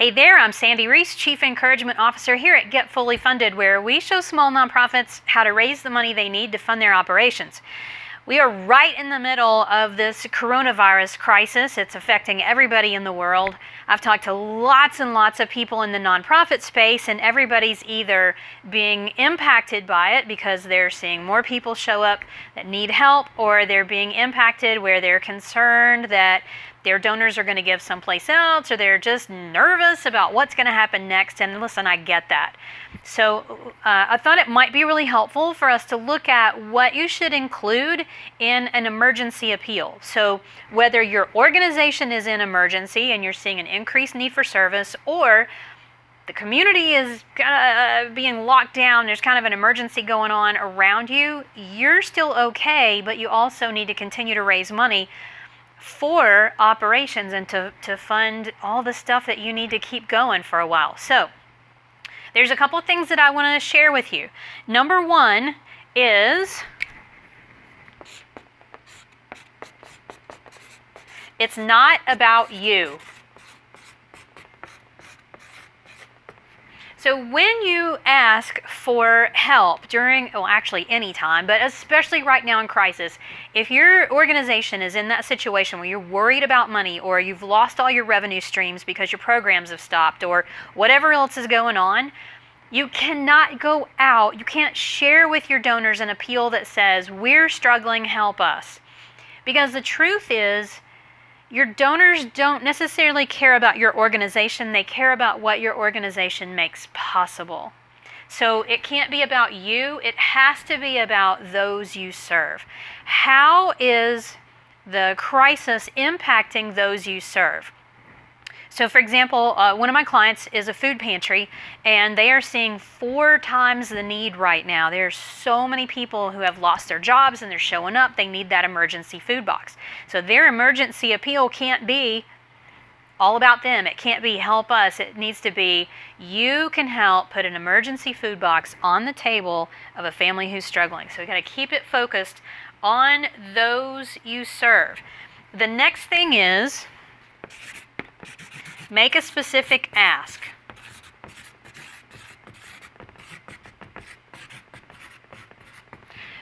Hey there, I'm Sandy Reese, Chief Encouragement Officer here at Get Fully Funded, where we show small nonprofits how to raise the money they need to fund their operations. We are right in the middle of this coronavirus crisis. It's affecting everybody in the world. I've talked to lots and lots of people in the nonprofit space, and everybody's either being impacted by it because they're seeing more people show up that need help, or they're being impacted where they're concerned that their donors are going to give someplace else, or they're just nervous about what's going to happen next. And listen, I get that. So I thought it might be really helpful for us to look at what you should include in an emergency appeal. So whether your organization is in emergency and you're seeing an increased need for service, or the community is being locked down, there's kind of an emergency going on around you, you're still okay, but you also need to continue to raise money for operations and to fund all the stuff that you need to keep going for a while. So there's a couple of things that I want to share with you. Number one is it's not about you. So when you ask for help during, well, actually any time, but especially right now in crisis, if your organization is in that situation where you're worried about money, or you've lost all your revenue streams because your programs have stopped, or whatever else is going on, you cannot go out, you can't share with your donors an appeal that says, we're struggling, help us. Because the truth is, your donors don't necessarily care about your organization, they care about what your organization makes possible. So it can't be about you, it has to be about those you serve. How is the crisis impacting those you serve? So for example, one of my clients is a food pantry, and they are seeing 4 times the need right now. There's so many people who have lost their jobs and they're showing up. They need that emergency food box. So their emergency appeal can't be all about them. It can't be help us. It needs to be you can help put an emergency food box on the table of a family who's struggling. So we got to keep it focused on those you serve. The next thing is make a specific ask.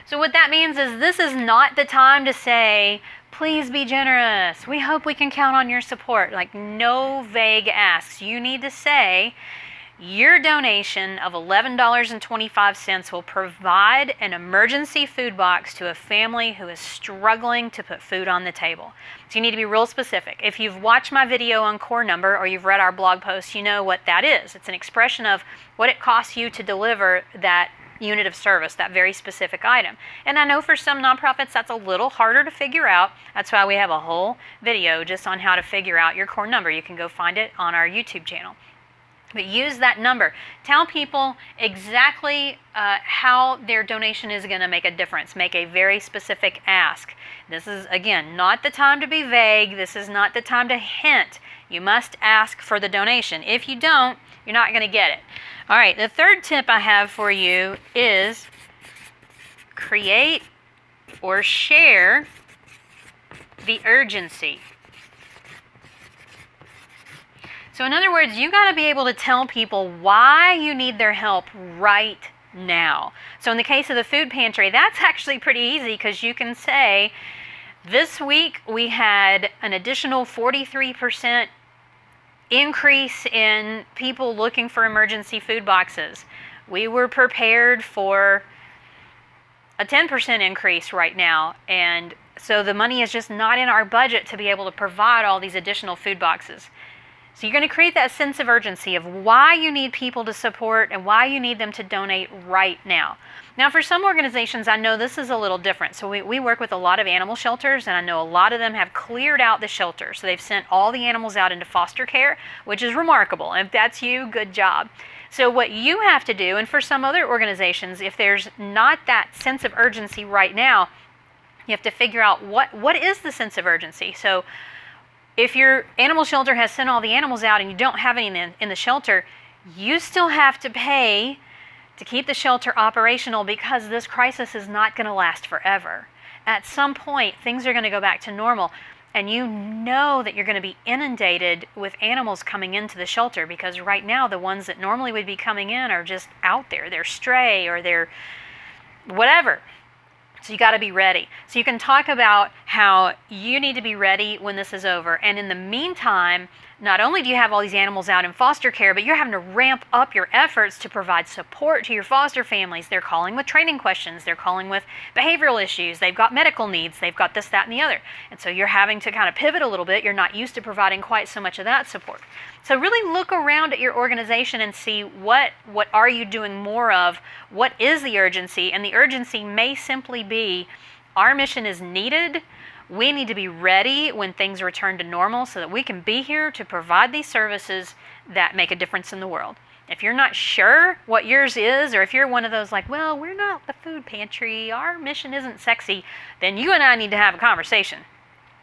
So what that means is this is not the time to say, please be generous. We hope we can count on your support. Like, no vague asks. You need to say, your donation of $11.25 will provide an emergency food box to a family who is struggling to put food on the table. So you need to be real specific. If you've watched my video on core number, or you've read our blog post, you know what that is. It's an expression of what it costs you to deliver that unit of service, that very specific item. And I know for some nonprofits that's a little harder to figure out. That's why we have a whole video just on how to figure out your core number. You can go find it on our YouTube channel. But use that number. Tell people exactly how their donation is going to make a difference. Make a very specific ask. This is, again, not the time to be vague. This is not the time to hint. You must ask for the donation. If you don't, you're not going to get it. All right, the third tip I have for you is create or share the urgency. So in other words, you got to be able to tell people why you need their help right now. So in the case of the food pantry, that's actually pretty easy, because you can say, this week we had an additional 43% increase in people looking for emergency food boxes. We were prepared for a 10% increase right now, and so the money is just not in our budget to be able to provide all these additional food boxes. So you're going to create that sense of urgency of why you need people to support and why you need them to donate right now. Now, for some organizations, I know this is a little different. So we work with a lot of animal shelters, and I know a lot of them have cleared out the shelter. So they've sent all the animals out into foster care, which is remarkable. And if that's you, good job. So what you have to do, and for some other organizations, if there's not that sense of urgency right now, you have to figure out what is the sense of urgency. So if your animal shelter has sent all the animals out and you don't have any in the shelter, you still have to pay to keep the shelter operational, because this crisis is not going to last forever. At some point, things are going to go back to normal. and you know that you're going to be inundated with animals coming into the shelter, because right now the ones that normally would be coming in are just out there. They're stray or they're whatever. So you got to be ready. So you can talk about how you need to be ready when this is over. And in the meantime, not only do you have all these animals out in foster care, but you're having to ramp up your efforts to provide support to your foster families. They're calling with training questions. They're calling with behavioral issues. They've got medical needs. They've got this, that, and the other. And so you're having to kind of pivot a little bit. You're not used to providing quite so much of that support. So really look around at your organization and see what are you doing more of, what is the urgency, and the urgency may simply be our mission is needed. We need to be ready when things return to normal so that we can be here to provide these services that make a difference in the world. If you're not sure what yours is, or if you're one of those like, well, we're not the food pantry, our mission isn't sexy, then you and I need to have a conversation.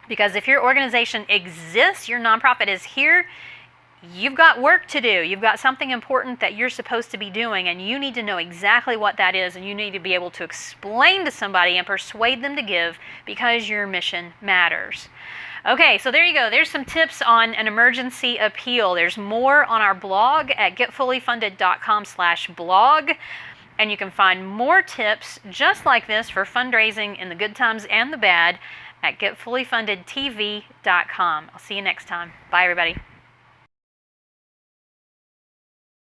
Because if your organization exists, your nonprofit is here, you've got work to do. You've got something important that you're supposed to be doing, and you need to know exactly what that is, and you need to be able to explain to somebody and persuade them to give, because your mission matters. Okay, so there you go. There's some tips on an emergency appeal. There's more on our blog at getfullyfunded.com/blog, and you can find more tips just like this for fundraising in the good times and the bad at getfullyfundedtv.com. I'll see you next time. Bye, everybody.